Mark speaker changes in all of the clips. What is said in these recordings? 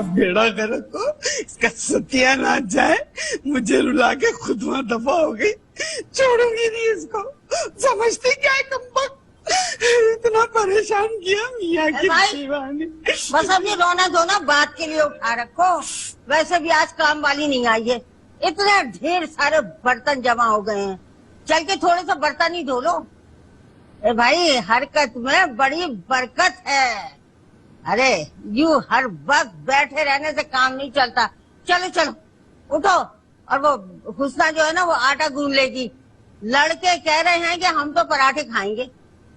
Speaker 1: इसका बेड़ा करे तो इसका सत्यानाश जाए। मुझे रुला के खुद वहां दफा हो गई, छोड़ूंगी नहीं इसको। समझते क्या है कम्बख्त, इतना परेशान किया मियाँ की सेवा ने।
Speaker 2: बस अभी रोना धोना बात के लिए उठा रखो। वैसे भी आज काम वाली नहीं आई है, इतने ढेर सारे बर्तन जमा हो गए हैं। चल के थोड़े से बर्तन ही धो लो। ए भाई, हरकत में बड़ी बरकत है। अरे यूं हर वक्त बैठे रहने से काम नहीं चलता। चलो चलो उठो। और वो हुस्ना जो है ना, वो आटा गूंद लेगी। लड़के कह रहे हैं कि हम तो पराठे खाएंगे।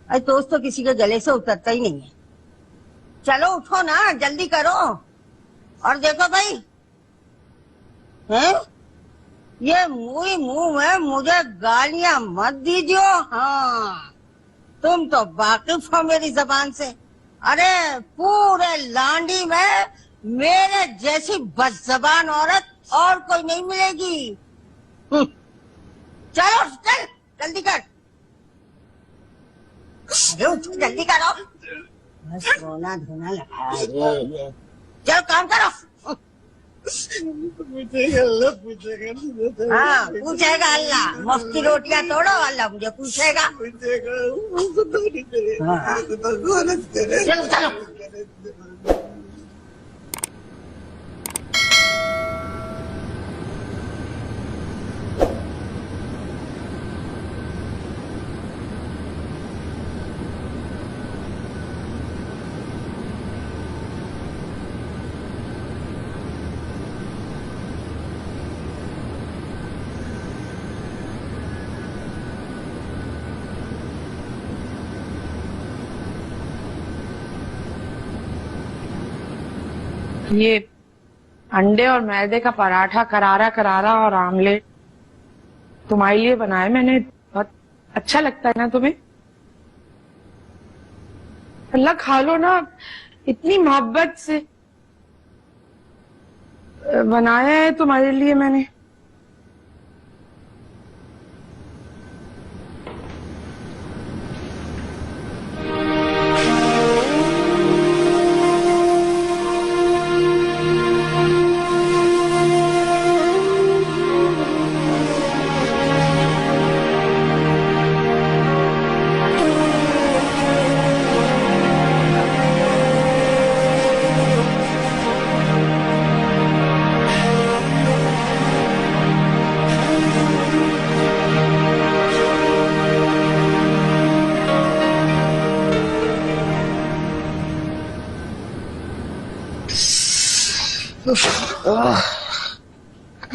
Speaker 2: अरे दोस्त तो किसी के गले से उतरता ही नहीं है। चलो उठो ना, जल्दी करो। और देखो भाई, हैं? ये मुंह में मुझे गालियां मत दीजियो। हाँ, तुम तो वाकिफ हो मेरी जबान से। अरे पूरे लांडी में मेरे जैसी बदजबान औरत और कोई नहीं मिलेगी। चलो चल, जल्दी कर। अरे उठ, जल्दी करो। बस रोना धोना लगा ये। चलो काम करो।
Speaker 1: अल्लाह पूछेगा।
Speaker 2: हाँ पूछेगा अल्लाह। मुफ्ती रोटियां तोड़ो, अल्लाह मुझे पूछेगा। चलो चलो।
Speaker 3: ये अंडे और मैदे का पराठा करारा करारा और आमलेट तुम्हारे लिए बनाए मैंने। बहुत अच्छा लगता है ना तुम्हें? अल्लाह खा लो ना, इतनी मोहब्बत से बनाया है तुम्हारे लिए मैंने।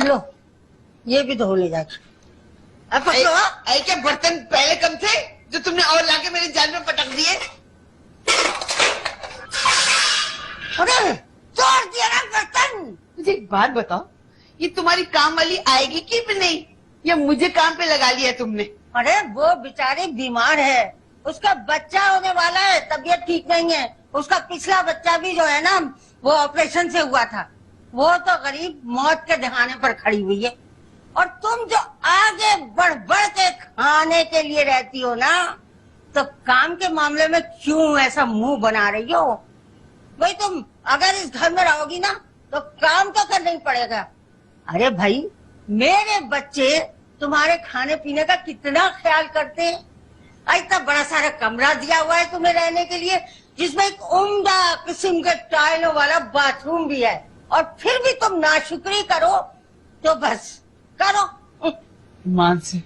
Speaker 2: लो ये भी धो ले जाके।
Speaker 4: अब पकड़ो। क्या बर्तन पहले कम थे जो तुमने और लाके मेरी जान में पटक दिए?
Speaker 2: अरे तोड़ दिया ना बर्तन।
Speaker 4: मुझे एक बात बताओ, ये तुम्हारी काम वाली आएगी कि भी नहीं, या मुझे काम पे लगा लिया तुमने?
Speaker 2: अरे वो बेचारी बीमार है, उसका बच्चा होने वाला है, तबीयत ठीक नहीं है। उसका पिछला बच्चा भी जो है ना, वो ऑपरेशन से हुआ था। वो तो गरीब मौत के दहाने पर खड़ी हुई है। और तुम जो आगे बढ़ बढ़ के खाने के लिए रहती हो ना, तो काम के मामले में क्यों ऐसा मुंह बना रही हो? भाई तुम अगर इस घर में रहोगी ना, तो काम तो करना ही पड़ेगा। अरे भाई, मेरे बच्चे तुम्हारे खाने पीने का कितना ख्याल करते हैं। इतना बड़ा सारा कमरा दिया हुआ है तुम्हें रहने के लिए, जिसमें एक उम्दा किस्म के टाइलों वाला बाथरूम भी है। और फिर भी तुम नाशुक्री करो तो बस करो।
Speaker 4: मान से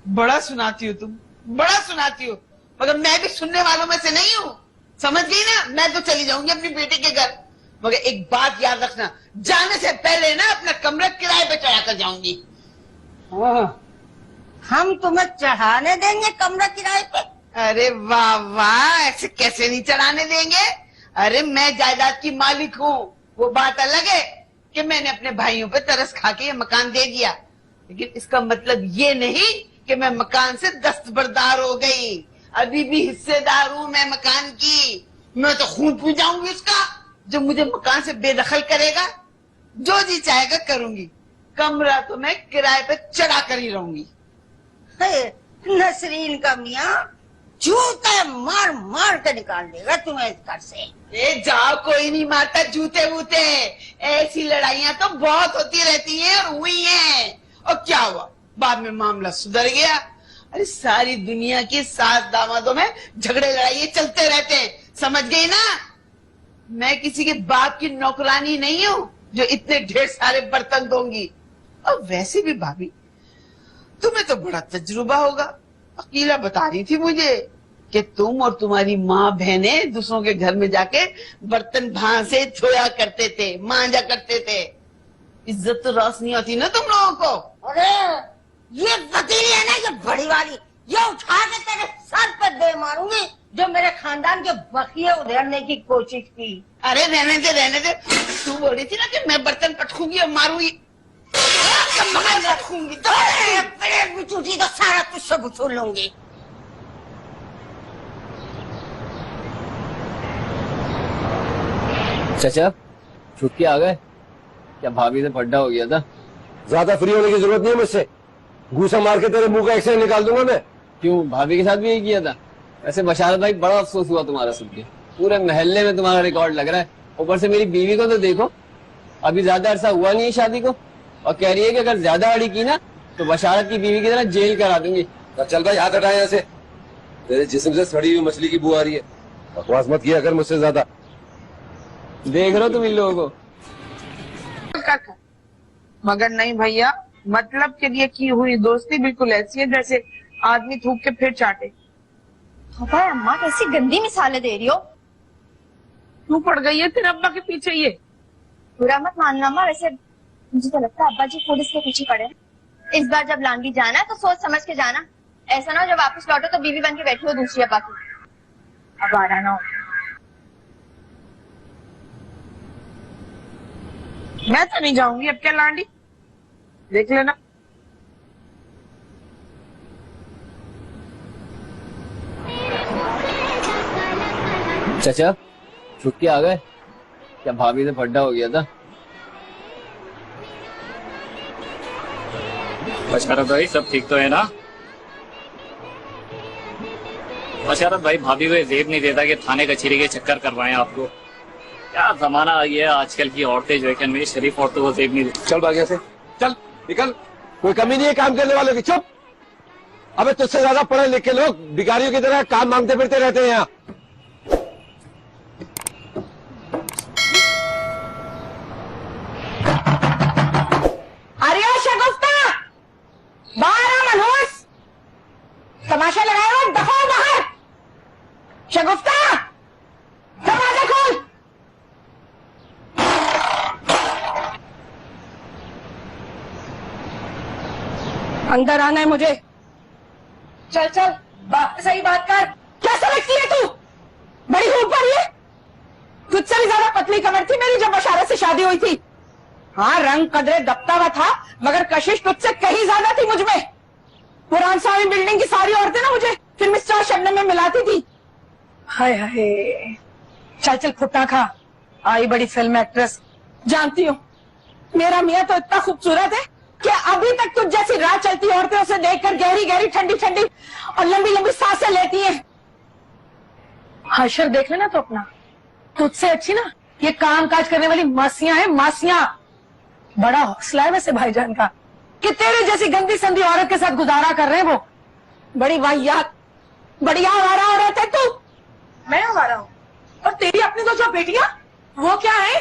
Speaker 4: बड़ा सुनाती हो तुम, बड़ा सुनाती हो, मगर मैं भी सुनने वालों में से नहीं हूँ। समझ गई ना? मैं तो चली जाऊंगी अपनी बेटी के घर, मगर एक बात याद रखना, जाने से पहले ना अपना कमरा किराए पे चढ़ा कर जाऊंगी।
Speaker 2: हम तुम्हें चढ़ाने देंगे कमरा किराए पे?
Speaker 4: अरे वाह वाह, ऐसे कैसे नहीं चढ़ाने देंगे? अरे मैं जायदाद की मालिक हूँ। वो बात अलग है कि मैंने अपने भाइयों पे तरस खा के ये मकान दे दिया, लेकिन इसका मतलब ये नहीं कि मैं मकान से दस्तबरदार हो गई। अभी भी हिस्सेदार हूँ मैं मकान की। मैं तो खून पी जाऊंगी उसका जो मुझे मकान से बेदखल करेगा। जो जी चाहेगा करूंगी, कमरा तो मैं किराए पे चढ़ा कर ही रहूंगी।
Speaker 2: नसरीन का मियाँ, जूते मार मार के निकाल देगा तुम्हें इस घर से।
Speaker 4: ए जाओ, कोई नहीं मारता जूते वूते। ऐसी लड़ाइयां तो बहुत होती रहती हैं और हुई हैं। और क्या हुआ, बाद में मामला सुधर गया। अरे सारी दुनिया के सास दामादों में झगड़े लड़ाइयां चलते रहते हैं, समझ गई ना? मैं किसी के बाप की नौकरानी नहीं हूं जो इतने ढेर सारे बर्तन दूंगी। और वैसे भी भाभी, तुम्हें तो बड़ा तजुर्बा होगा। अकीला बता रही थी मुझे कि तुम और तुम्हारी माँ बहनें दूसरों के घर में जाके बर्तन भांसे धोया करते थे, मांजा करते थे। इज्जत तो रास नहीं होती ना तुम लोगों को।
Speaker 2: अरे ये पतीली है ना, ये बड़ी वाली, ये उठा के तेरे सर पर दे मारूंगी जो मेरे खानदान के बखिए उधेड़ने की कोशिश की।
Speaker 4: अरे रहने दे रहने दे, तू बोल रही थी ना कि मैं बर्तन पटकूंगी और मारूंगी। मैं रखूंगी तो
Speaker 2: प्लेट भी टूटी तो सारा तुझसे वसूल लूंगी।
Speaker 5: चाचा, छुट्टी आ गए क्या? भाभी से फड्डा हो गया था।
Speaker 6: ज्यादा फ्री होने की जरूरत नहीं है मुझसे। घूसा मार के तेरे मुंह का एक्सरे निकाल दूंगा मैं।
Speaker 5: क्यों, भाभी के साथ भी यही किया था? वैसे बशारत भाई, बड़ा अफसोस हुआ तुम्हारा सुन के। पूरे मोहल्ले में तुम्हारा रिकॉर्ड लग रहा है। ऊपर से मेरी बीवी को तो देखो, अभी ज्यादा अरसा हुआ नहीं है शादी को, और कह रही है कि अगर ज्यादा अड़ी की ना तो बशारत की बीवी की तरह जेल करा दूंगी।
Speaker 6: चल भाई, हाथ हटा यहाँ से। तेरे जिस्म से सड़ी हुई मछली की बू आ रही है। बकवास मत किया कर मुझसे ज्यादा।
Speaker 5: देख रहे हो तुम इन लोगों को।
Speaker 3: मगर नहीं भैया, मतलब के लिए की हुई दोस्ती बिल्कुल ऐसी है जैसे आदमी थूक के फिर चाटे।
Speaker 7: पापा, अम्मा कैसी गंदी मिसालें दे रही हो।
Speaker 3: क्यों पड़ गई है तेरे अब्बा के पीछे ये?
Speaker 7: बुरा मत मानना अम्मा, वैसे मुझे तो लगता है अब्बा जी खुद इसके पीछे पड़े हैं। इस बार जब लांडी जाना है तो सोच समझ के जाना, ऐसा ना हो जब वापस लौटो तो बीवी बन के बैठी हो दूसरी अब्बा की। अब आ रहा ना हो।
Speaker 3: मैं तो नहीं जाऊंगी अब, क्या लांडी देख लेना।
Speaker 5: चाचा, छुट्टी आ गए क्या? भाभी से फड्डा हो गया था।
Speaker 8: बशारत भाई, सब ठीक तो है ना? बशारत भाई, भाभी को ये जेब नहीं देता कि थाने कचहरी के चक्कर करवाएं आपको। क्या जमाना आ गया आजकल की औरतें जो है कि मेरी शरीफ औरतों को जेब नहीं देती।
Speaker 6: चल भाग्य से, चल निकल। कोई कमी नहीं है काम करने वालों की। चुप। अबे तुझसे ज्यादा पढ़े लिखे लोग भिखारियों की तरह काम मांगते फिरते रहते हैं यहाँ।
Speaker 2: अरे शगुफ्ता, बाहर आ मनोज, तमाशा लगाए हो, दफा बाहर। शगुफ्ता, दरवाजा खोल। अंदर आना है मुझे। चल चल, बाप सही बात कर। क्या समझती है तू? बड़ी ऊपर है। तुझसे भी ज्यादा पतली कमर थी मेरी जब बशारत से शादी हुई थी। हाँ, रंग कदरे दबता हुआ था, मगर कशिश तुझसे कहीं ज्यादा थी मुझ में। पुरान स्वामी बिल्डिंग की सारी औरतें ना मुझे फिल्म स्टार शबनम में मिलाती थी। हाय हाय, चल चल फुट्टा खा। आई बड़ी फिल्म एक्ट्रेस। जानती हूँ मेरा मियाँ तो इतना खूबसूरत है कि अभी तक तुझ जैसी राह चलती औरतें उसे देखकर गहरी गहरी ठंडी ठंडी और लंबी लंबी सांसें लेती हैं। हाशर देख लेना तो अपना, तुझसे अच्छी ना ये काम काज करने वाली मासियां हैं, मासियां। बड़ा हौसला है वैसे भाईजान का कि तेरे जैसी गंदी संदी औरत के साथ गुजारा कर रहे हैं वो। बड़ी वाहियात, बड़ी आवारा औरत है तू। मैं आवारा हूँ? और तेरी अपनी दो जो बेटियां, वो क्या है?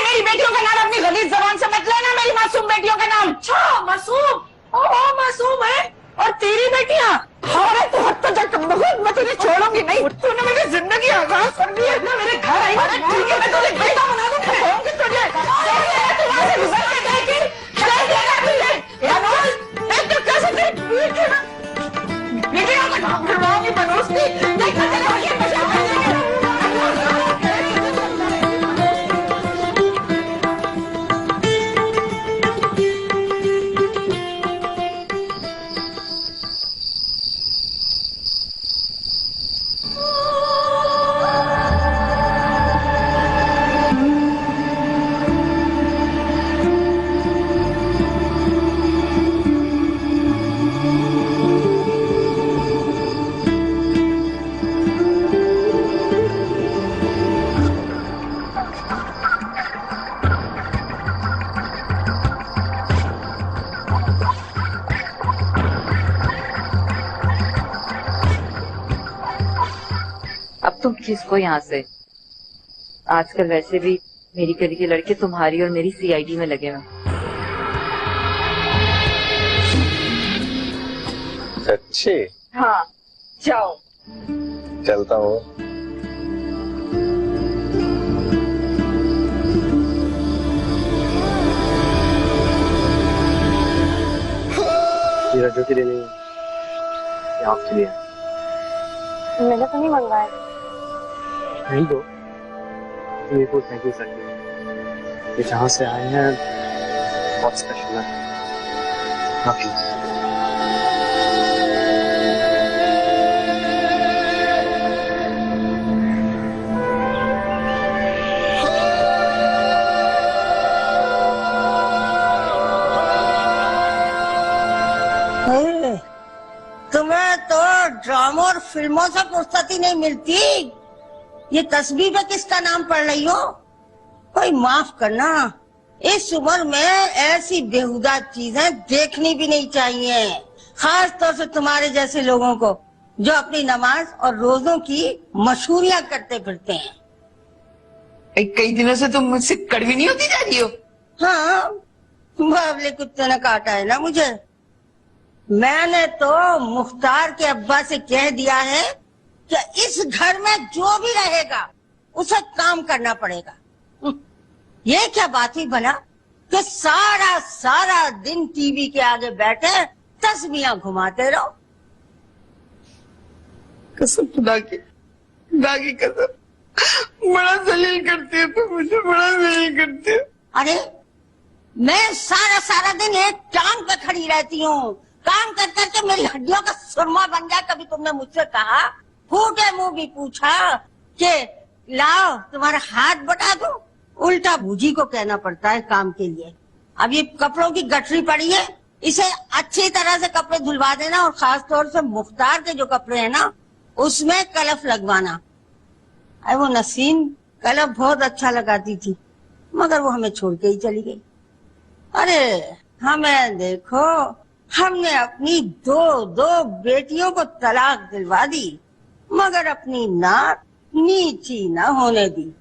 Speaker 2: मेरी बेटियों का नाम अपनी गलीज जबान से मत लेना। मेरी मासूम बेटियों का नाम। अच्छा मासूम? ओह मासूम है। और तेरी बेटियां? अरे तू हद तो जब बहुत, मैं तुझे छोड़ूंगी नहीं। तूने मेरी जिंदगी आजाद कर दी है ना। मेरे घर आई, ठीक है मैं तुझे बेटा बना दूंगी तुझे। तू वहां से गुजर के देगी, चल देगा तुझे। एक तो कैसे बेटियों का नाम करवाऊंगी बनोस्ती। देखा तेरे वही बचा
Speaker 9: तुम किसको यहाँ से? आजकल वैसे भी मेरी गली के लड़के तुम्हारी और मेरी सीआईडी में लगे हुए।
Speaker 10: सच्ची?
Speaker 9: हाँ, जाओ।
Speaker 10: चलता हूँ।
Speaker 11: जो के लिए नहीं, आपके लिए।
Speaker 7: मैंने तो नहीं मंगवाया।
Speaker 11: नहीं दो, मेरे को थैंक यू सर। ये जहाँ से आए हैं बहुत स्पेशल है। आपकी
Speaker 2: तुम्हें तो ड्रामों और फिल्मों से फुर्सत ही नहीं मिलती। ये तस्वीर पे किसका नाम पढ़ रही हो? कोई माफ करना, इस उम्र में ऐसी बेहुदा चीजें देखनी भी नहीं चाहिए, खास तौर से तुम्हारे जैसे लोगों को जो अपनी नमाज और रोजों की मशहूरियां करते फिरते हैं।
Speaker 4: कई दिनों से तुम मुझसे कड़वी नहीं होती जा रही हो।
Speaker 2: हाँ, बावले कुत्ते ने काटा है ना मुझे। मैंने तो मुख्तार के अब्बा से कह दिया है कि इस घर में जो भी रहेगा उसे काम करना पड़ेगा। ये क्या बात हुई भला कि सारा सारा दिन टीवी के आगे बैठे तस्वीरें घुमाते रहो।
Speaker 1: कसम खुदा की कसम, बड़ा जलील करती है तुम मुझे, बड़ा जलील करती है।
Speaker 2: अरे मैं सारा सारा दिन एक टांग पे खड़ी रहती हूँ, काम कर करके मेरी हड्डियों का सुरमा बन गया। कभी तुमने मुझसे कहा, फूटे मुंह भी पूछा कि लाओ तुम्हारा हाथ बटा दो? उल्टा बूजी को कहना पड़ता है काम के लिए। अब ये कपड़ों की गठरी पड़ी है, इसे अच्छी तरह से कपड़े धुलवा देना, और खास तौर से मुख्तार के जो कपड़े हैं ना उसमें कलफ लगवाना। अरे वो नसीम कलफ बहुत अच्छा लगाती थी, मगर वो हमें छोड़ के ही चली गई। अरे हमें देखो, हमने अपनी दो बेटियों को तलाक दिलवा दी, मगर अपनी नाक नीची न होने दी।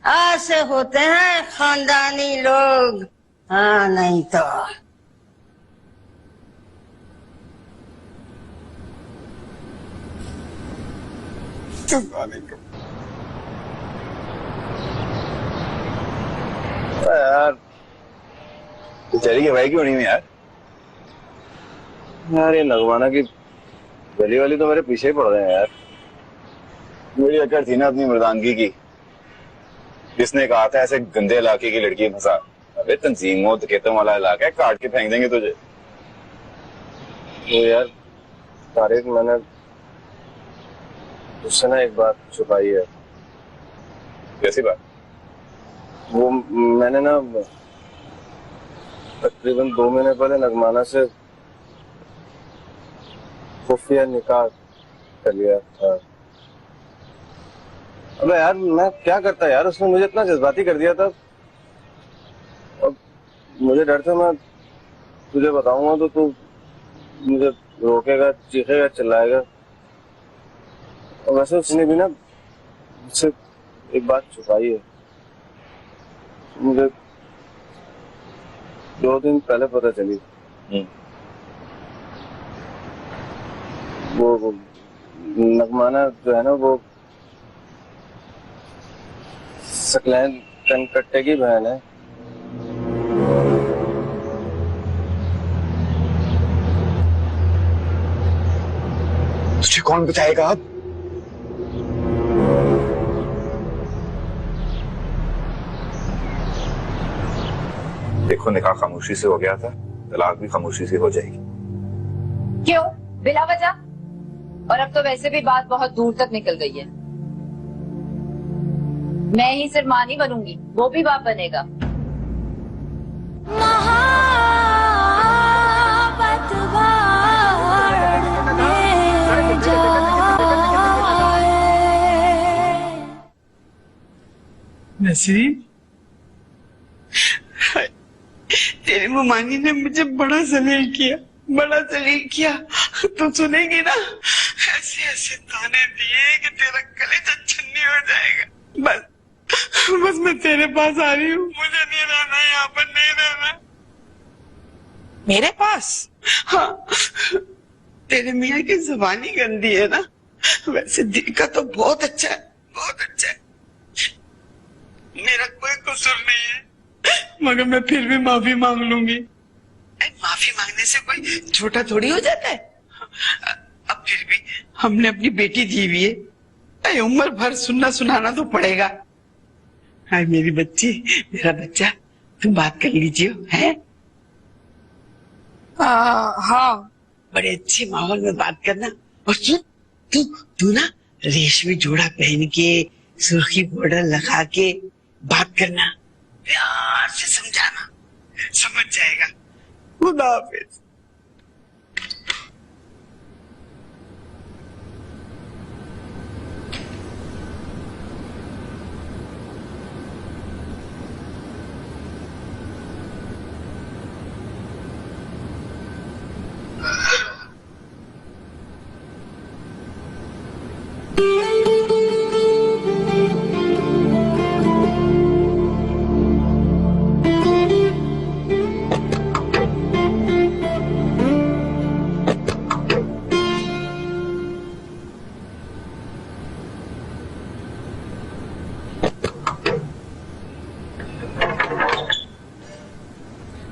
Speaker 2: ऐसे होते हैं खानदानी लोग। हाँ नहीं तो
Speaker 10: यार तो चली गई भाई, क्यों नहीं यार? यार ये नगवाना की गली वाली तो मेरे पीछे ही पड़ रहे हैं यार। मेरी अकड़ थी ना अपनी मर्दानगी की, किसने कहा था ऐसे गंदे इलाके की लड़की फंसा। अबे तंजीमों डकैतों वाला इलाका है, काट के फेंक देंगे तुझे।
Speaker 11: तो यार तारिक, मैंने उससे ना एक बात छुपाई है।
Speaker 10: कैसी बात?
Speaker 11: वो मैंने ना तकरीबन 2 महीने पहले नगमाना से खुफिया निकाह कर लिया था। अबे यार मैं क्या करता यार, उसने मुझे इतना जज्बाती कर दिया था। अब मुझे डर था मैं तुझे बताऊंगा तो तू मुझे रोकेगा, चीखेगा, चिल्लाएगा। और वैसे उसने भी ना मुझसे एक बात छुपाई है, मुझे 2 दिन पहले पता चली। वो नगमाना जो है ना, वो सकलैन कनकट्टे की बहन है।
Speaker 10: तुझे कौन बचाएगा अब? देखो, निकाह खामोशी से हो गया था, तलाक भी खामोशी से हो जाएगी।
Speaker 9: क्यों बिला वजह? और अब तो वैसे भी बात बहुत दूर तक निकल गई है। मैं ही सिर्फ मां नहीं बनूंगी, वो भी बाप बनेगा।
Speaker 1: नसीम, तेरी मुमानी ने मुझे बड़ा जलील किया, बड़ा जलील किया। तू सुनेगी ना, ऐसे ऐसे ताने दिए कि तेरा कलेजा छन्नी हो जाएगा। बस मैं तेरे पास आ रही हूँ, मुझे नहीं रहना यहाँ पर, नहीं रहना।
Speaker 3: मेरे पास?
Speaker 1: हाँ, तेरे मियाँ की जुबानी गंदी है ना, वैसे दिल का तो बहुत अच्छा है, बहुत अच्छा है। मेरा कोई कसूर नहीं है, मगर मैं फिर भी माफी मांग लूंगी। माफी मांगने से कोई छोटा थोड़ी हो जाता है। अब फिर भी हमने अपनी बेटी दी हुई है, उम्र भर सुनना सुनाना तो पड़ेगा। हाय मेरी बच्ची, मेरा बच्चा, तुम बात कर लीजिए, है?
Speaker 3: हाँ।
Speaker 1: बड़े अच्छे माहौल में बात करना। और सुन, तू ना रेशमी जोड़ा पहन के, सुर्खी बॉर्डर लगा के बात करना, प्यार से समझाना, समझ जाएगा। खुदा हाफिज।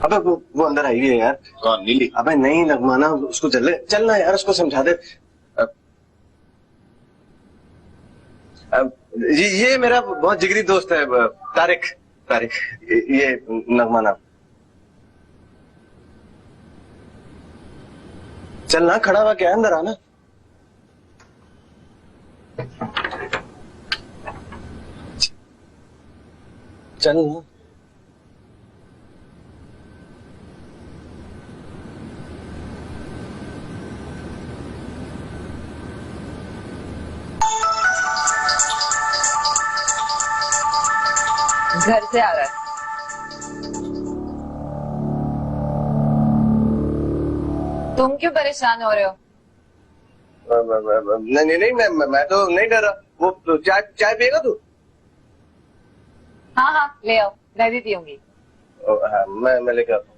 Speaker 11: अबे वो अंदर आई है यार।
Speaker 10: कौन? नीली?
Speaker 11: अबे नहीं नगमाना, उसको चलना यार, उसको समझा दे। ये मेरा बहुत जिगरी दोस्त है तारिक, ये नगमाना। चलना, खड़ा हुआ क्या है, अंदर आना। चलना।
Speaker 9: घर से आ रहा है। तुम क्यों परेशान हो रहे हो?
Speaker 11: नहीं, मैं तो नहीं डर रहा। वो चाय पिएगा तू?
Speaker 9: हाँ ले आओ, मैं भी पीऊंगी।
Speaker 11: हाँ, मैं लेकर आता हूँ।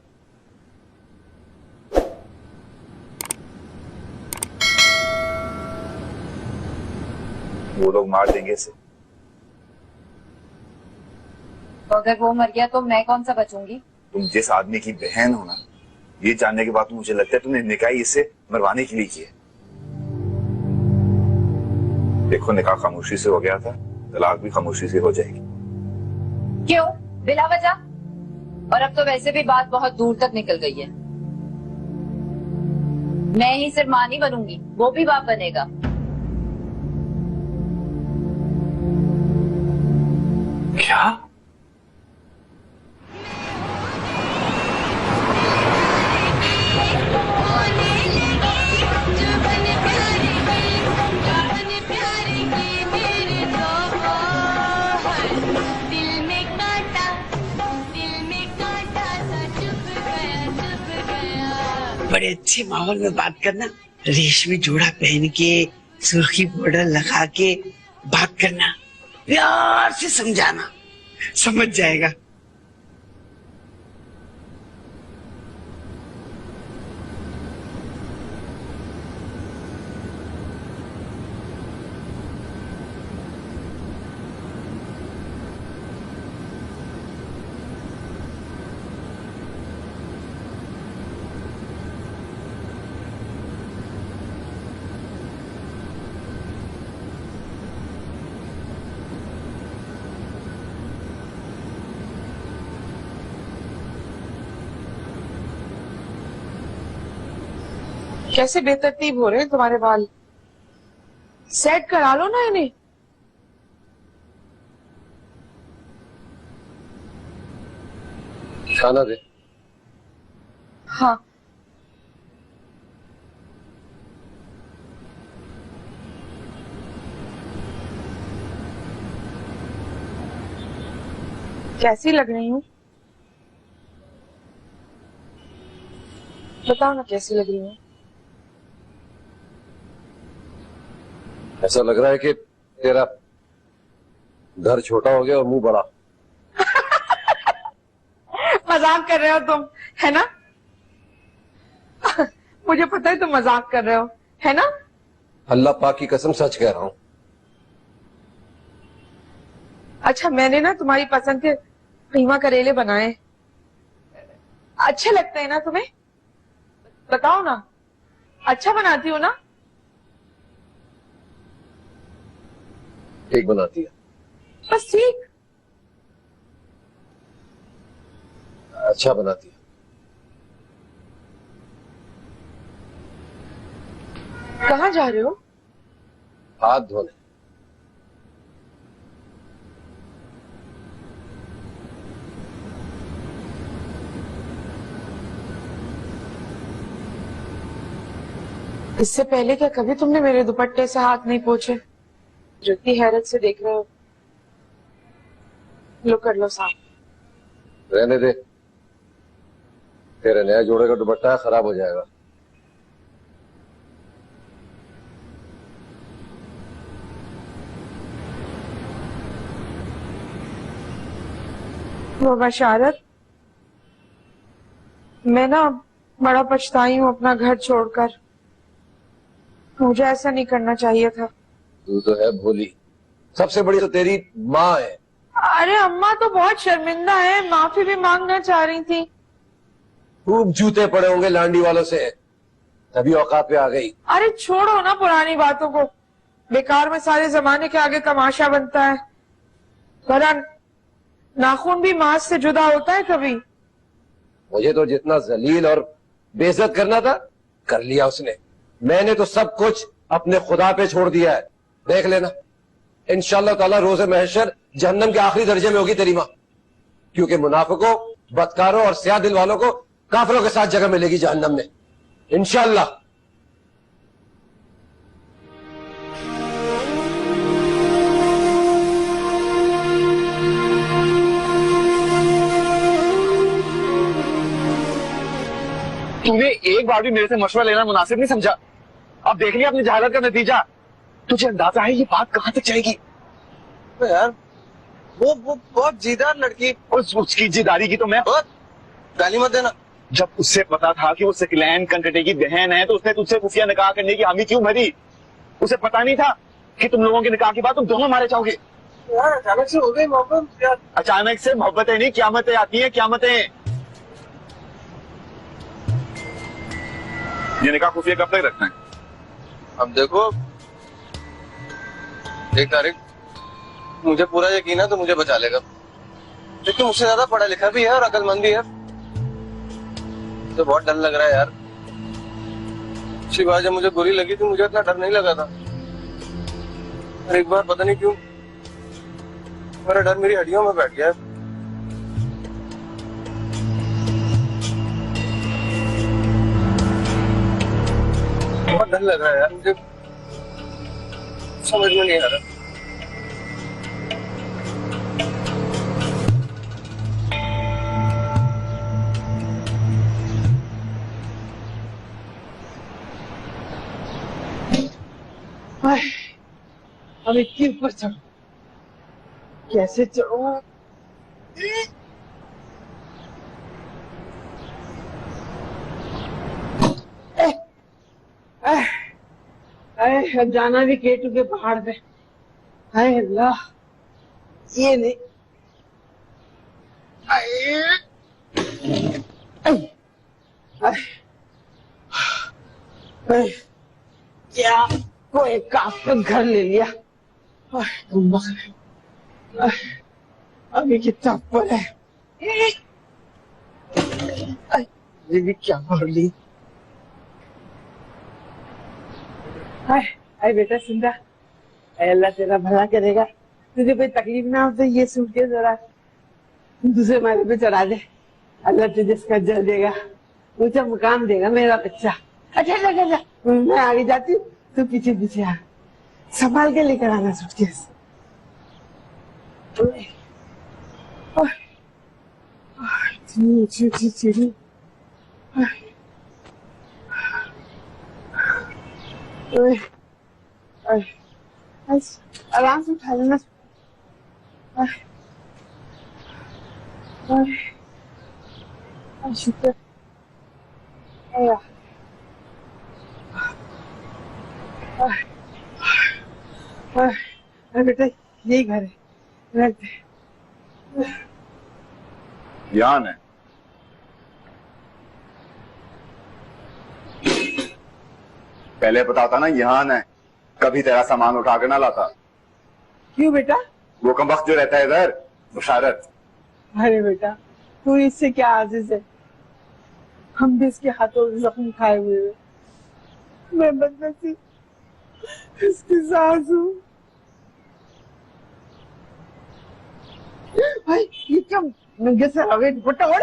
Speaker 10: वो लोग मार देंगे इसे।
Speaker 9: तो अगर वो मर गया तो मैं कौन सा बचूंगी?
Speaker 10: तुम जिस आदमी की बहन हो ना, ये जानने के बाद तो मुझे लगता है तुमने निकाह इसे मरवाने के लिए की है। देखो, निकाह खामोशी से हो गया था, तलाक भी खामोशी से हो जाएगी।
Speaker 9: क्यों बिला वजह? और अब तो वैसे भी बात बहुत दूर तक निकल गई है। मैं ही सिर्फ मां नहीं बनूंगी, वो भी बाप बनेगा।
Speaker 10: क्या?
Speaker 1: बड़े अच्छे माहौल में बात करना, रेशमी जोड़ा पहन के, सुर्खी बॉर्डर लगा के बात करना, प्यार से समझाना, समझ जाएगा।
Speaker 3: कैसे बेतरतीब हो रहे हैं तुम्हारे बाल, सेट करा लो ना इन्हें।
Speaker 11: खाना दे।
Speaker 3: हाँ। कैसी लग रही हूँ? बताओ ना कैसी लग रही हूँ।
Speaker 6: ऐसा लग रहा है कि तेरा घर छोटा हो गया और मुंह बड़ा।
Speaker 3: मजाक कर रहे हो तुम, है ना? मुझे पता है तुम मजाक कर रहे हो, है ना?
Speaker 6: अल्लाह पाक की कसम सच कह रहा हूं।
Speaker 3: अच्छा, मैंने ना तुम्हारी पसंद के कीमा करेले बनाए, अच्छे लगते हैं ना तुम्हें? बताओ ना, अच्छा बनाती हो ना?
Speaker 6: ठीक बनाती है।
Speaker 3: बस ठीक।
Speaker 6: अच्छा बनाती है।
Speaker 3: कहाँ जा रहे हो?
Speaker 6: हाथ धोने।
Speaker 3: इससे पहले क्या कभी तुमने मेरे दुपट्टे से हाथ नहीं पोंछे? जो इतनी हैरत से देख रहे हो। लो कर लो साफ।
Speaker 6: रहने दे, तेरे नया जोड़े का दुपट्टा खराब हो जाएगा।
Speaker 3: वो बशारत, मैं ना बड़ा पछताई हूँ अपना घर छोड़कर। मुझे ऐसा नहीं करना चाहिए था।
Speaker 6: तू तो है भोली, सबसे बड़ी तो तेरी माँ है।
Speaker 3: अरे अम्मा तो बहुत शर्मिंदा है, माफी भी मांगना चाह रही थी।
Speaker 6: खूब जूते पड़े होंगे लांडी वालों से, तभी औकात पे आ गई।
Speaker 3: अरे छोड़ो ना पुरानी बातों को, बेकार में सारे जमाने के आगे तमाशा बनता है। भला नाखून भी मांस से जुदा होता है कभी?
Speaker 6: मुझे तो जितना जलील और बेइज्जत करना था कर लिया उसने। मैंने तो सब कुछ अपने खुदा पे छोड़ दिया है। देख लेना, इंशाअल्लाह ताला रोज़े महशर जहन्नम के आखिरी दर्जे में होगी तेरी माँ, क्योंकि मुनाफिकों, बदकारों और स्याह दिल वालों को काफिरों के साथ जगह मिलेगी जहन्नम में, इंशाअल्लाह।
Speaker 11: तूने एक बार भी मेरे से मशवरा लेना मुनासिब नहीं समझा। अब देख लिया अपनी जहालत का नतीजा। तुझे अंदाजा है ये बात कहां तक जाएगी?
Speaker 12: तो यार वो बहुत जिद्दार लड़की।
Speaker 11: उसकी जिद्दारी की तो मैं
Speaker 12: गाली मत देना।
Speaker 11: जब उससे पता था कि वो सकलैन कंकटे की बहन है तो उसने तुझसे खुफिया निकाह करने की हामी क्यों भरी? उसे पता नहीं था कि तुम लोगों के निकाह के बाद तुम दोनों मारे जाओगे?
Speaker 12: यार अचानक से हो गई मोहब्बत यार।
Speaker 11: अचानक से मोहब्बतें नहीं, क़यामतें आती हैं, क़यामतें। ये निकाह खुफिया कब तक रखना है?
Speaker 12: अब देखो, 1 तारीख मुझे पूरा यकीन है तो मुझे बचा लेगा, लेकिन मुझसे ज्यादा पढ़ा लिखा भी है और अकलमंद भी है। तो बहुत डर लग रहा है यार। अच्छी बात, जब मुझे बुरी लगी थी मुझे इतना डर नहीं लगा था, और एक बार पता नहीं क्यों मेरा डर मेरी हड्डियों में बैठ गया। बहुत डर लग रहा है यार, मुझे समझ में नहीं आ रहा।
Speaker 1: अब इतनी ऊपर चढ़ो, कैसे चढ़ो? अब जाना भी केटू के पहाड़ पे। हाय अल्लाह, ये नहीं। क्या कोई काफ का घर ले लिया? अभी कितना ऊपर है? ये भी क्या भर ली? हाय बेटा सिंधा, अल्लाह तेरा भला करेगा। तुझे कोई तकलीफ ना हो तो ये सूट के जरा दूसरे माले पे चढ़ा दे, अल्लाह तुझे इसका जल देगा, ऊंचा मुकाम देगा मेरा बच्चा। अच्छा अच्छा, मैं आगे जाती हूँ, तू पीछे पीछे आ, संभाल के लेकर आना सूटकेस। ऊंची ऊंची सीढ़ी।
Speaker 3: बस आराम से खा लेना। शुक्र। बेटा यही घर है।
Speaker 10: यहाँ है। पहले पता था ना यहाँ है, कभी तेरा सामान उठा के ना लाता।
Speaker 3: क्यों बेटा?
Speaker 10: वो कम वक्त जो रहता है इधर, बुशारत।
Speaker 3: अरे बेटा तू इससे क्या आजिज है, हम भी इसके हाथों जख्म खाए हुए हैं। मैं बदनसीब इसकी सास हूँ। भाई ये क्या नंगे से आगे दुपट्टा ओढ़।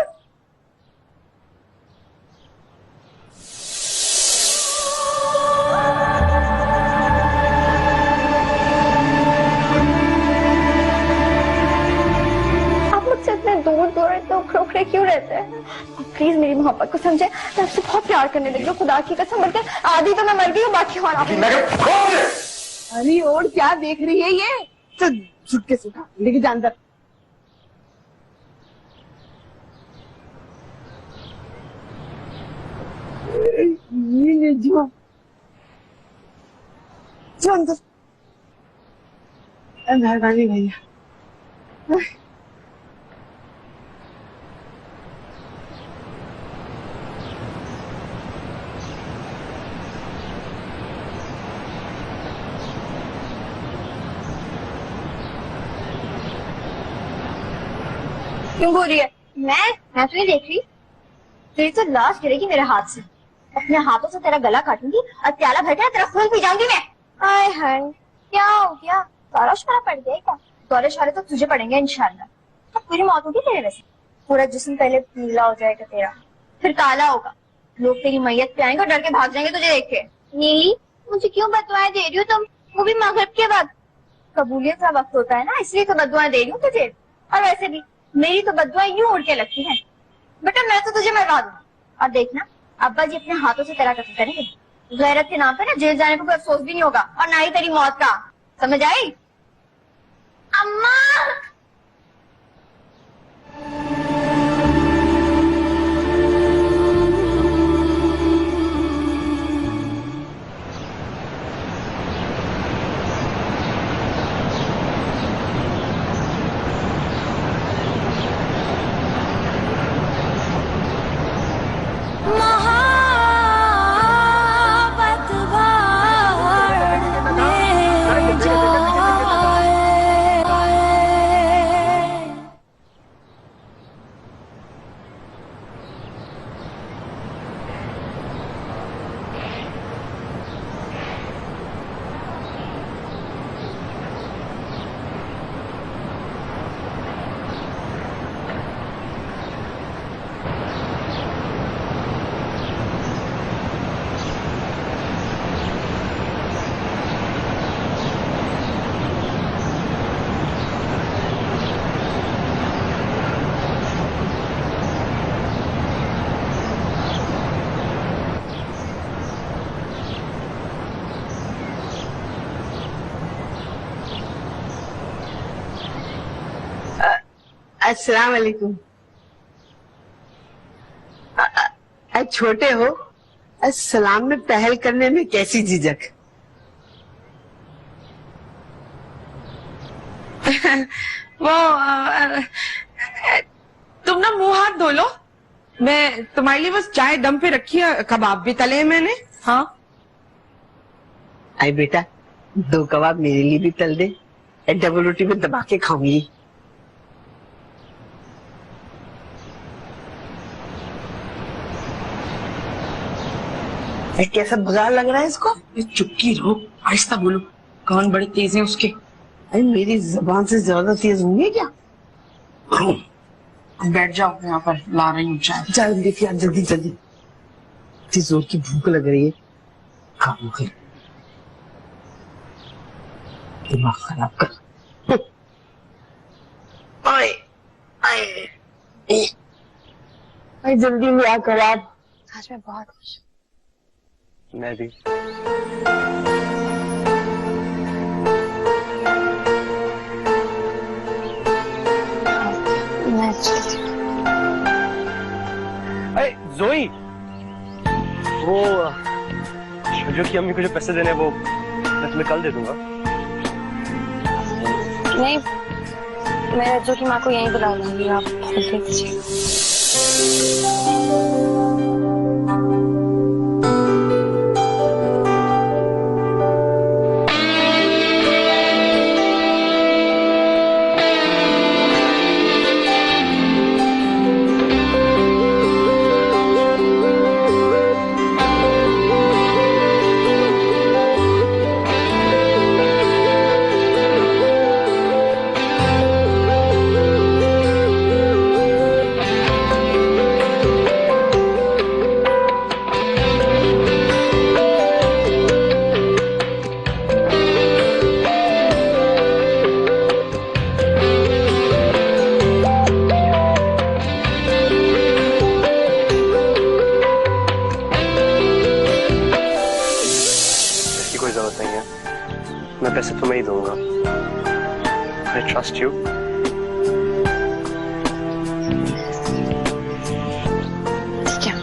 Speaker 7: दूर तो खोखरे क्यों रहते हैं? प्लीज मेरी मोहब्बत को समझे, मैं आपसे बहुत प्यार करने लगी हूँ, खुदा की कसम। बल्कि आधी तो मैं मर गई हूँ, बाकी और आप।
Speaker 3: अरे और क्या देख रही है ये? चल सुटकेस उठा लेके जा अंदर। ये ले जो अंदर। मेहरबानी भैया।
Speaker 7: क्यों बोल रही है? मैं तो नहीं देख रही। तेरी तो लाश गिरेगी मेरे हाथ से। अपने हाथों से तेरा गला काटूंगी और प्याला भर के तेरा खून पी जाऊंगी मैं। हाय हाय क्या हो गया? दौरा शौरा पड़ गया क्या? दौरे शौरे तो तुझे पड़ेंगे इंशाल्लाह। अब पूरी मौत होगी तेरे वैसे। पूरा जिस्म पहले पीला हो जाएगा तेरा, फिर काला होगा। लोग तेरी मैयत पे आएंगे और डर के भाग जाएंगे तुझे देख के। नीली मुझे क्यों बददुआएं दे रही हो तुम, वो भी मगरिब के बाद? कबूलियत का वक्त होता है ना, इसलिए तो बददुआएं दे रही हूँ तुझे। और वैसे भी मेरी तो बददुआएं यूं उड़ के लगती हैं। बेटा मैं तो तुझे मरवा दूंगा और देखना अब्बा जी अपने हाथों से तेरा कत्ल करेंगे। गैरत के नाम पे ना जेल जाने को कोई अफसोस भी नहीं होगा और ना ही तेरी मौत का। समझ आई? अम्मा
Speaker 4: अस्सलाम वालेकुम। छोटे हो, सलाम में पहल करने में कैसी झिझक?
Speaker 3: वो तुम ना मुंह हाथ धो लो, मैं तुम्हारे लिए बस चाय दम पे रखी है, कबाब भी तले हैं मैंने। हाँ
Speaker 4: आई बेटा, 2 कबाब मेरे लिए भी तल दे, डबल रोटी में दबा के खाऊंगी। कैसा बुरा लग रहा है इसको?
Speaker 3: चुपकी रहो, आहिस्ता बोलो, कान बड़े तेज हैं उसके।
Speaker 4: अरे मेरी जुबान से ज्यादा तेज होंगे क्या?
Speaker 3: बैठ जाओ यहाँ पर, ला रही हूँ चाय।
Speaker 4: जल्दी जल्दी जल्दी, इतनी जोर की भूख लग रही है, खाऊंगी। दिमाग खराब कर। आए आए जल्दी लिया कर आप।
Speaker 7: आज मैं बहुत खुश हूँ।
Speaker 11: मैं भी। को जो पैसे देने वो मैं तुम्हें कल दे दूंगा।
Speaker 7: नहीं, मैं रज्जू की माँ को यहीं बुला लूंगी, आप देख लीजिए।
Speaker 11: मैं पैसे तुम्हें ही दूंगा। I trust you.
Speaker 7: ठीक है।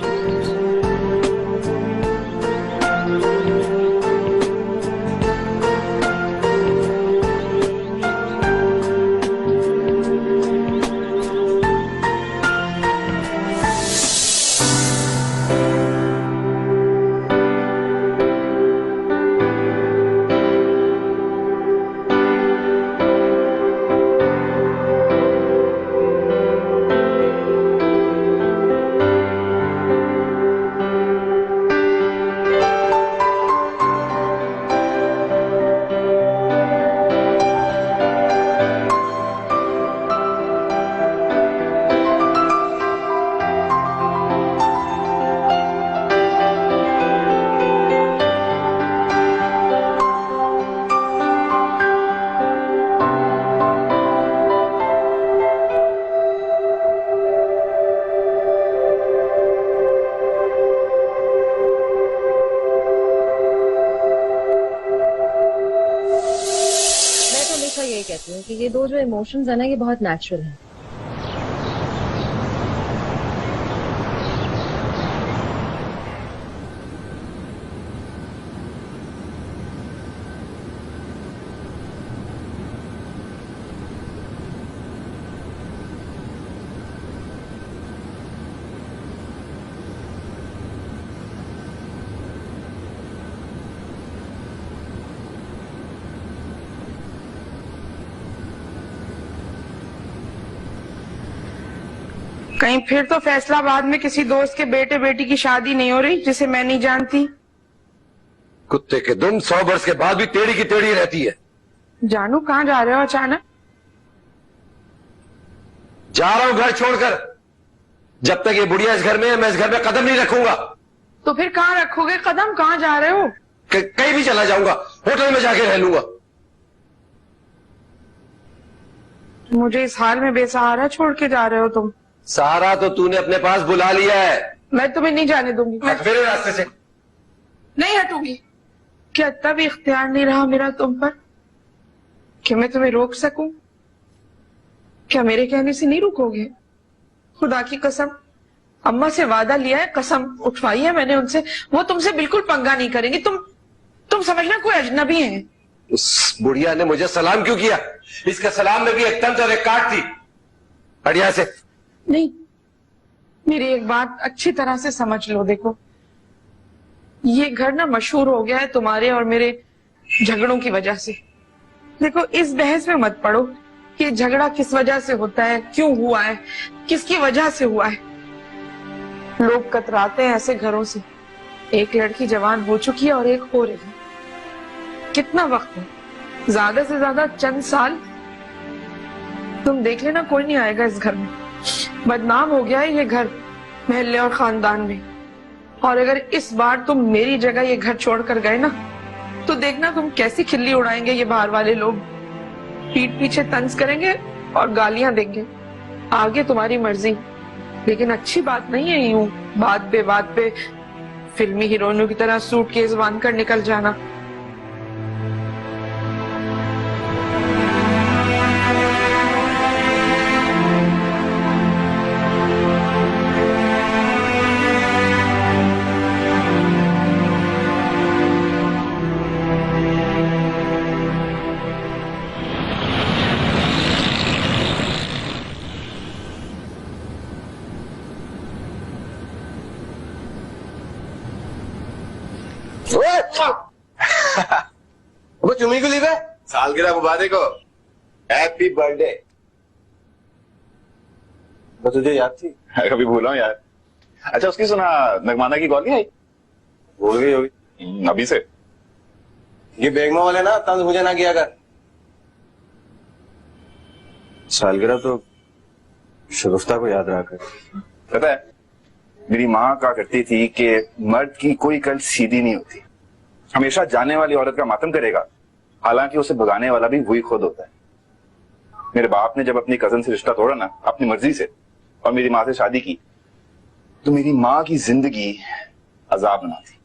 Speaker 13: यही कहती हूँ कि ये दो जो इमोशंस है ना, ये बहुत नेचुरल है।
Speaker 3: कहीं फिर तो फैसलाबाद में किसी दोस्त के बेटे बेटी की शादी नहीं हो रही जिसे मैं नहीं जानती।
Speaker 6: कुत्ते के दुम 100 वर्ष के बाद भी टेढ़ी की टेढ़ी रहती है।
Speaker 3: जानू कहाँ जा रहे हो अचानक?
Speaker 6: जा रहा हूं घर छोड़कर। जब तक ये बुढ़िया इस घर में है मैं इस घर में कदम नहीं रखूंगा।
Speaker 3: तो फिर कहाँ रखोगे कदम? कहाँ जा रहे हो?
Speaker 6: कहीं भी चला जाऊंगा, होटल में जाके रह लूंगा।
Speaker 3: मुझे इस हाल में बेसहारा छोड़ के जा रहे हो तुम?
Speaker 6: सहारा तो तूने अपने पास बुला लिया है।
Speaker 3: मैं तुम्हें नहीं जाने दूंगी। मैं
Speaker 6: मेरे रास्ते से
Speaker 3: नहीं हटूंगी। क्या तब इख्तियार नहीं रहा मेरा तुम पर कि मैं तुम्हें रोक सकूं? क्या मेरे कहने से नहीं रुकोगे? खुदा की कसम, अम्मा से वादा लिया है, कसम उठवाई है मैंने उनसे, वो तुमसे बिल्कुल पंगा नहीं करेंगी। तुम समझना कोई अजनबी है।
Speaker 6: उस बुढ़िया ने मुझे सलाम क्यों किया? इसका सलाम में भी एक तंज और एक काट थी। हटिया से
Speaker 3: नहीं, मेरी एक बात अच्छी तरह से समझ लो। देखो, ये घर ना मशहूर हो गया है तुम्हारे और मेरे झगड़ों की वजह से। देखो, इस बहस में मत पड़ो कि झगड़ा किस वजह से होता है, क्यों हुआ है, किसकी वजह से हुआ है। लोग कतराते हैं ऐसे घरों से। एक लड़की जवान हो चुकी है और एक हो रही है। कितना वक्त है? ज्यादा से ज्यादा चंद साल। तुम देख लेना, कोई नहीं आएगा इस घर में। बदनाम हो गया है ये घर महल्ले और खानदान में। और अगर इस बार तुम मेरी जगह ये घर छोड़कर गए ना, तो देखना तुम कैसी खिल्ली उड़ाएंगे ये बाहर वाले लोग। पीठ पीछे तंज करेंगे और गालियां देंगे। आगे तुम्हारी मर्जी, लेकिन अच्छी बात नहीं है यूं बात पे फिल्मी हीरोइनों की तरह सूटकेस बांधकर निकल जाना।
Speaker 11: वो चुम्मी को ली गए
Speaker 10: सालगिरह मुबारक हो, हैप्पी बर्थडे।
Speaker 11: मैं तुझे याद थी,
Speaker 10: कभी भूला हूं यार। अच्छा उसकी सुना, नगमाना की कॉल नहीं आई?
Speaker 11: भूल गई होगी
Speaker 10: अभी से।
Speaker 11: ये बेगमा वाले ना तंज मुझे ना किया कर। सालगिरह तो शगुफ्ता को याद रहा कर।
Speaker 10: पता है मेरी माँ कहा करती थी कि मर्द की कोई कल सीधी नहीं होती, हमेशा जाने वाली औरत का मातम करेगा, हालांकि उसे भगाने वाला भी वही खुद होता है। मेरे बाप ने जब अपनी कजन से रिश्ता तोड़ा ना अपनी मर्जी से और मेरी माँ से शादी की, तो मेरी माँ की जिंदगी अजाब बना थी।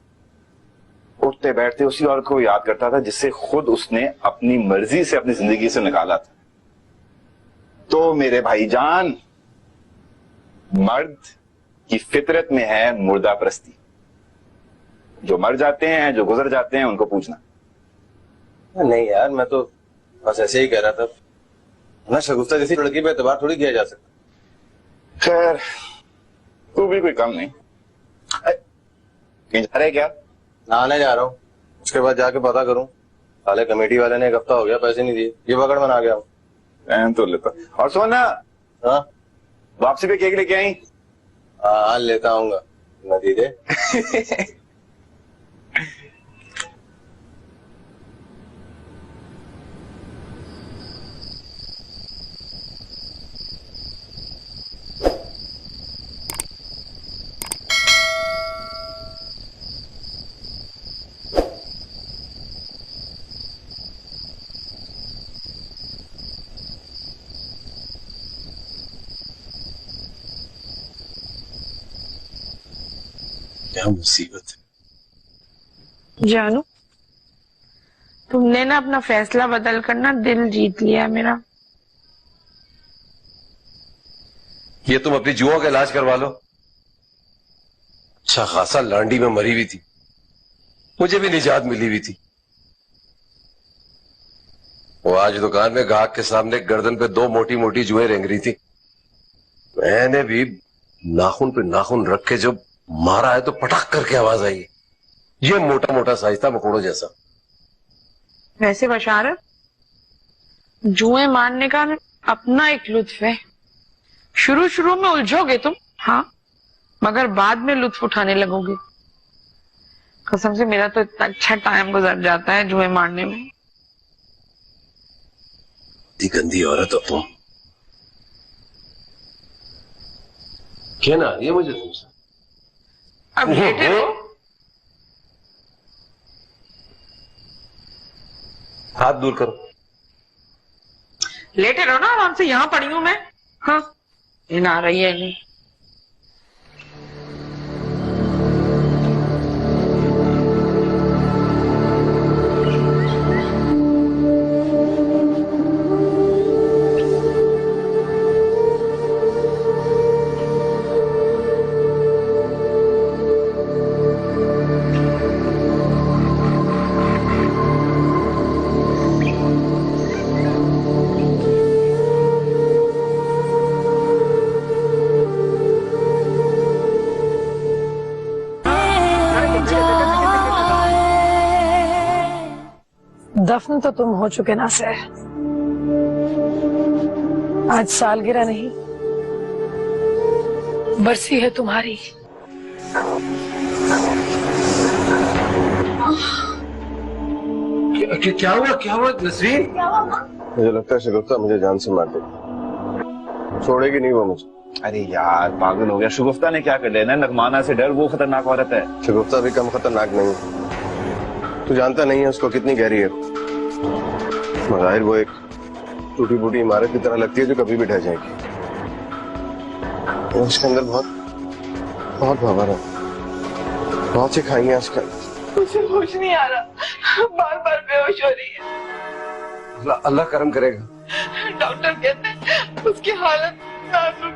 Speaker 10: उठते बैठते उसी औरत को याद करता था जिससे खुद उसने अपनी मर्जी से अपनी जिंदगी से निकाला था। तो मेरे भाईजान, मर्द की फितरत में है मुर्दा परस्ती। जो मर जाते हैं, जो गुजर जाते हैं, उनको पूछना।
Speaker 11: नहीं यार, मैं तो बस ऐसे ही कह रहा था ना, शगुफ्ता जैसी लड़की पे एतबार थोड़ी किया जा सकता।
Speaker 10: खैर तू भी कोई कम नहीं। कहीं जा रहे क्या?
Speaker 11: नहाने जा रहा हूँ, उसके बाद जाके पता करूँ। साले कमेटी वाले ने एक हफ्ता हो गया पैसे नहीं दिए, ये पकड़ बना गया हूँ।
Speaker 10: तो लेता। और सोना,
Speaker 11: हाँ
Speaker 10: वापसी पे केक लेके आई?
Speaker 11: हाँ लेता आऊंगा, नदी दे। क्या मुसीबत है।
Speaker 3: जानू, तुमने ना अपना फैसला बदल कर ना दिल जीत लिया मेरा।
Speaker 6: ये तुम अपनी जुओं का इलाज करवा लो। अच्छा खासा लांडी में मरी हुई थी, मुझे भी निजात मिली हुई थी। वो आज दुकान में गाहक के सामने गर्दन पे 2 मोटी मोटी जुएं रेंग रही थी। मैंने भी नाखून पे नाखून रख के जब मारा है तो पटाख करके आवाज आई। ये मोटा मोटा साइज था, मकोड़ों जैसा।
Speaker 3: वैसे बशारत, जुएं मारने का अपना एक लुत्फ है। शुरू शुरू में उलझोगे तुम, हाँ, मगर बाद में लुत्फ उठाने लगोगे। कसम से मेरा तो इतना अच्छा टाइम गुजर जाता है जुएं मारने में।
Speaker 6: गंदी औरत हो तुम। क्या ना ये मुझे तुमसे
Speaker 3: अब लेटे रहो।
Speaker 6: हाथ दूर करो।
Speaker 3: लेटे रहो ना आराम से, यहां पड़ी हूं मैं। हाँ, इन आ रही है नहीं।
Speaker 14: दफन तो तुम हो चुके ना से। आज सालगिरह नहीं, बरसी है तुम्हारी।
Speaker 6: क्या हुआ, क्या हुआ नसरीन?
Speaker 11: मुझे लगता है शगुफ्ता मुझे जान से मार देगी, छोड़ेगी नहीं वो मुझे।
Speaker 10: अरे यार पागल हो गया, शगुफ्ता ने क्या कर लेना? नगमाना से डर, वो खतरनाक औरत है।
Speaker 11: शगुफ्ता भी कम खतरनाक नहीं, तू जानता नहीं है उसको कितनी गहरी है। मज़ाहिर वो एक टूटी फूटी इमारत की तरह लगती है जो कभी भी ढह जाएगी। उसके अंदर बहुत बहुत भंवर है, बहुत सी खाई है आजकल।
Speaker 3: मुझे होश नहीं आ रहा, बार बार बेहोश हो रही है।
Speaker 6: अल्लाह करम करेगा।
Speaker 3: डॉक्टर कहते हैं उसकी हालत नाजुक